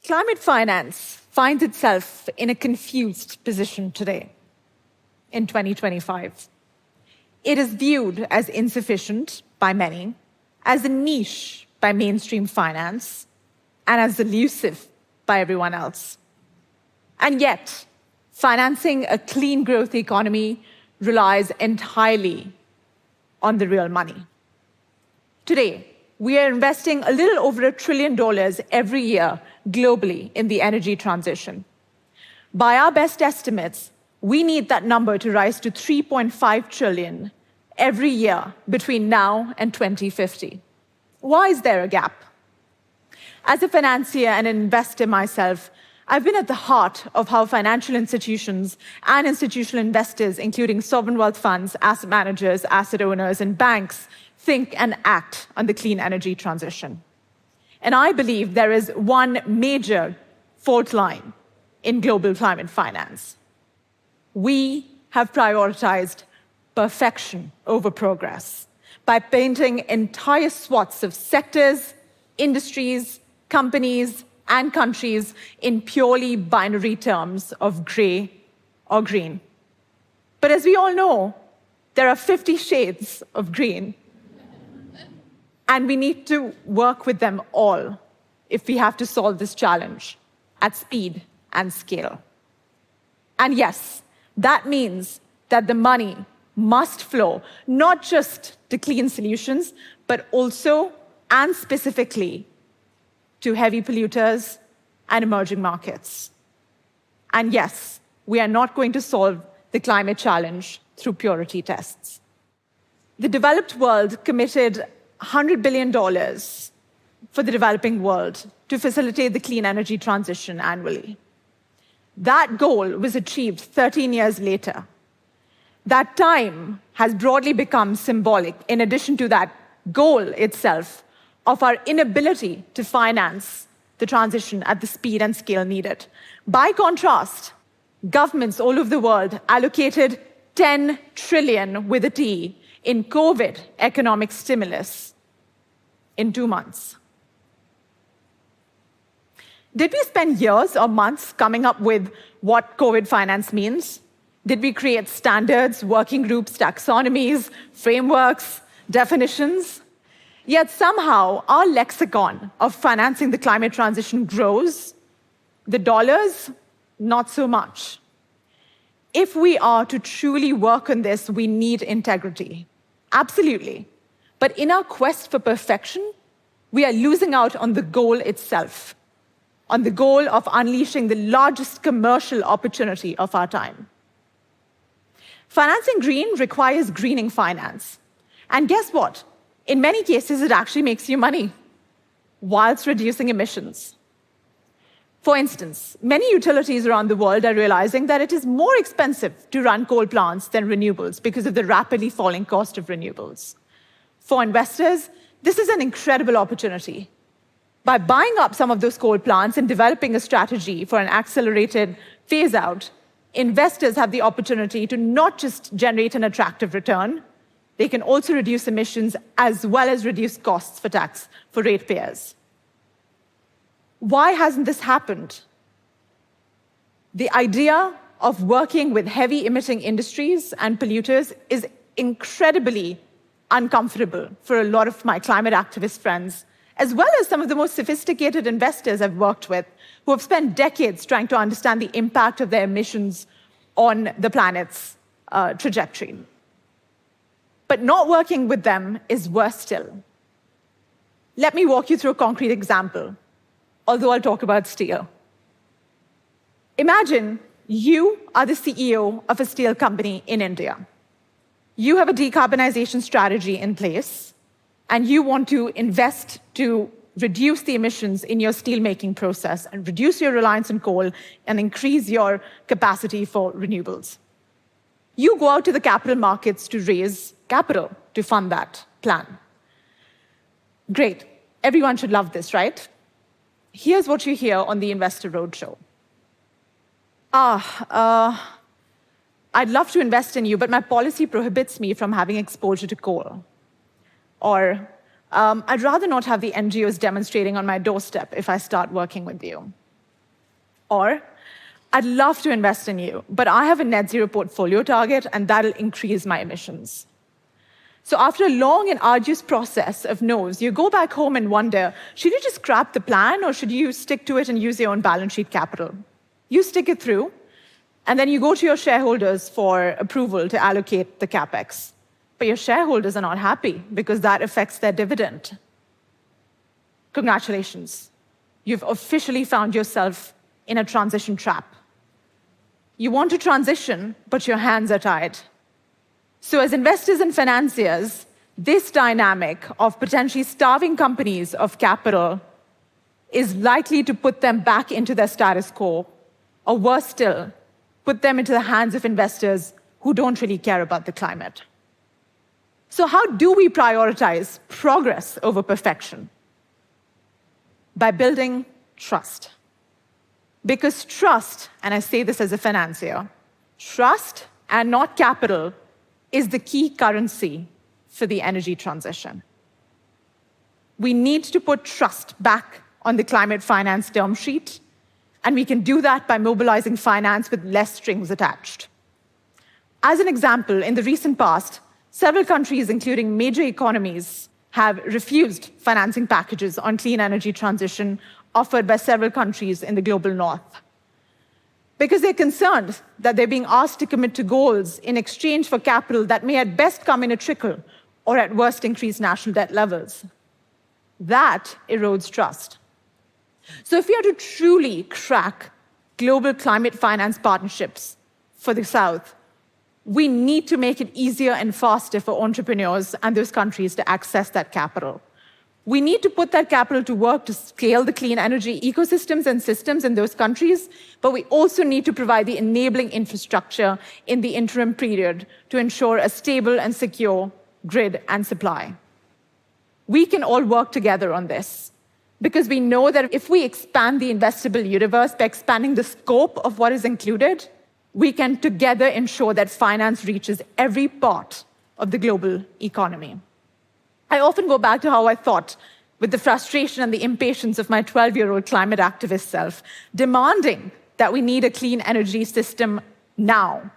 Climate finance finds itself in a confused position today, in 2025. It is viewed as insufficient by many, as a niche by mainstream finance, and as elusive by everyone else. And yet, financing a clean growth economy relies entirely on the real money. Today, we are investing a little over $1 trillion every year globally in the energy transition. By our best estimates, we need that number to rise to $3.5 trillion every year between now and 2050. Why is there a gap? As a financier and an investor myself, I've been at the heart of how financial institutions and institutional investors, including sovereign wealth funds, asset managers, asset owners, and banks, think and act on the clean energy transition. And I believe there is one major fault line in global climate finance. We have prioritized perfection over progress by painting entire swaths of sectors, industries, companies, and countries in purely binary terms of gray or green. But as we all know, there are 50 shades of green. And we need to work with them all if we have to solve this challenge at speed and scale. And yes, that means that the money must flow not just to clean solutions, but also and specifically to heavy polluters and emerging markets. And yes, we are not going to solve the climate challenge through purity tests. The developed world committed $100 billion for the developing world to facilitate the clean energy transition annually. That goal was achieved 13 years later. That time has broadly become symbolic, in addition to that goal itself, of our inability to finance the transition at the speed and scale needed. By contrast, governments all over the world allocated 10 trillion with a T in COVID economic stimulus in 2 months. Did we spend years or months coming up with what COVID finance means? Did we create standards, working groups, taxonomies, frameworks, definitions? Yet somehow our lexicon of financing the climate transition grows. The dollars, not so much. If we are to truly work on this, we need integrity. Absolutely. But in our quest for perfection, we are losing out on the goal itself, on the goal of unleashing the largest commercial opportunity of our time. Financing green requires greening finance. And guess what? In many cases, it actually makes you money whilst reducing emissions. For instance, many utilities around the world are realizing that it is more expensive to run coal plants than renewables because of the rapidly falling cost of renewables. For investors, this is an incredible opportunity. By buying up some of those coal plants and developing a strategy for an accelerated phase-out, investors have the opportunity to not just generate an attractive return, they can also reduce emissions as well as reduce costs for tax for ratepayers. Why hasn't this happened? The idea of working with heavy emitting industries and polluters is incredibly uncomfortable for a lot of my climate activist friends, as well as some of the most sophisticated investors I've worked with, who have spent decades trying to understand the impact of their emissions on the planet's trajectory. But not working with them is worse still. Let me walk you through a concrete example, although I'll talk about steel. Imagine you are the CEO of a steel company in India. You have a decarbonization strategy in place, and you want to invest to reduce the emissions in your steelmaking process and reduce your reliance on coal and increase your capacity for renewables. You go out to the capital markets to raise capital to fund that plan. Great. Everyone should love this, right? Here's what you hear on the Investor Roadshow. I'd love to invest in you, but my policy prohibits me from having exposure to coal. Or I'd rather not have the NGOs demonstrating on my doorstep if I start working with you. Or, I'd love to invest in you, but I have a net zero portfolio target, and that'll increase my emissions. So after a long and arduous process of no's, you go back home and wonder, should you just scrap the plan, or should you stick to it and use your own balance sheet capital? You stick it through, and then you go to your shareholders for approval to allocate the capex. But your shareholders are not happy because that affects their dividend. Congratulations. You've officially found yourself in a transition trap. You want to transition, but your hands are tied. So as investors and financiers, this dynamic of potentially starving companies of capital is likely to put them back into their status quo, or worse still, put them into the hands of investors who don't really care about the climate. So how do we prioritize progress over perfection? By building trust. Because trust, and I say this as a financier, trust and not capital is the key currency for the energy transition. We need to put trust back on the climate finance term sheet, and we can do that by mobilizing finance with less strings attached. As an example, in the recent past, several countries, including major economies, have refused financing packages on clean energy transition offered by several countries in the global north, because they're concerned that they're being asked to commit to goals in exchange for capital that may at best come in a trickle, or at worst increase national debt levels. That erodes trust. So if we are to truly crack global climate finance partnerships for the South, we need to make it easier and faster for entrepreneurs and those countries to access that capital. We need to put that capital to work to scale the clean energy ecosystems and systems in those countries, but we also need to provide the enabling infrastructure in the interim period to ensure a stable and secure grid and supply. We can all work together on this, because we know that if we expand the investable universe by expanding the scope of what is included, we can together ensure that finance reaches every part of the global economy. I often go back to how I thought, with the frustration and the impatience of my 12-year-old climate activist self, demanding that we need a clean energy system now.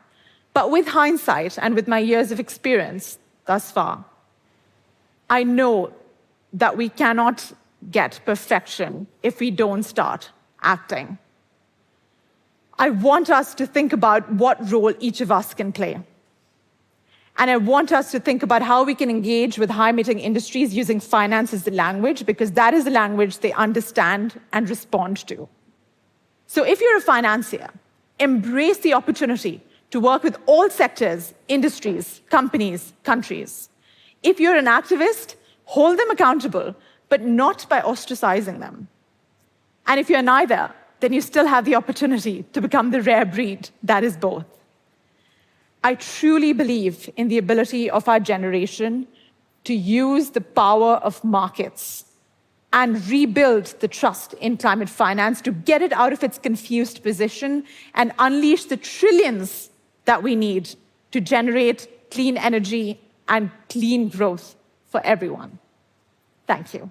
But with hindsight and with my years of experience thus far, I know that we cannot get perfection if we don't start acting. I want us to think about what role each of us can play. And I want us to think about how we can engage with high-emitting industries using finance as the language, because that is the language they understand and respond to. So if you're a financier, embrace the opportunity to work with all sectors, industries, companies, countries. If you're an activist, hold them accountable, but not by ostracizing them. And if you're neither, then you still have the opportunity to become the rare breed that is both. I truly believe in the ability of our generation to use the power of markets and rebuild the trust in climate finance to get it out of its confused position and unleash the trillions that we need to generate clean energy and clean growth for everyone. Thank you.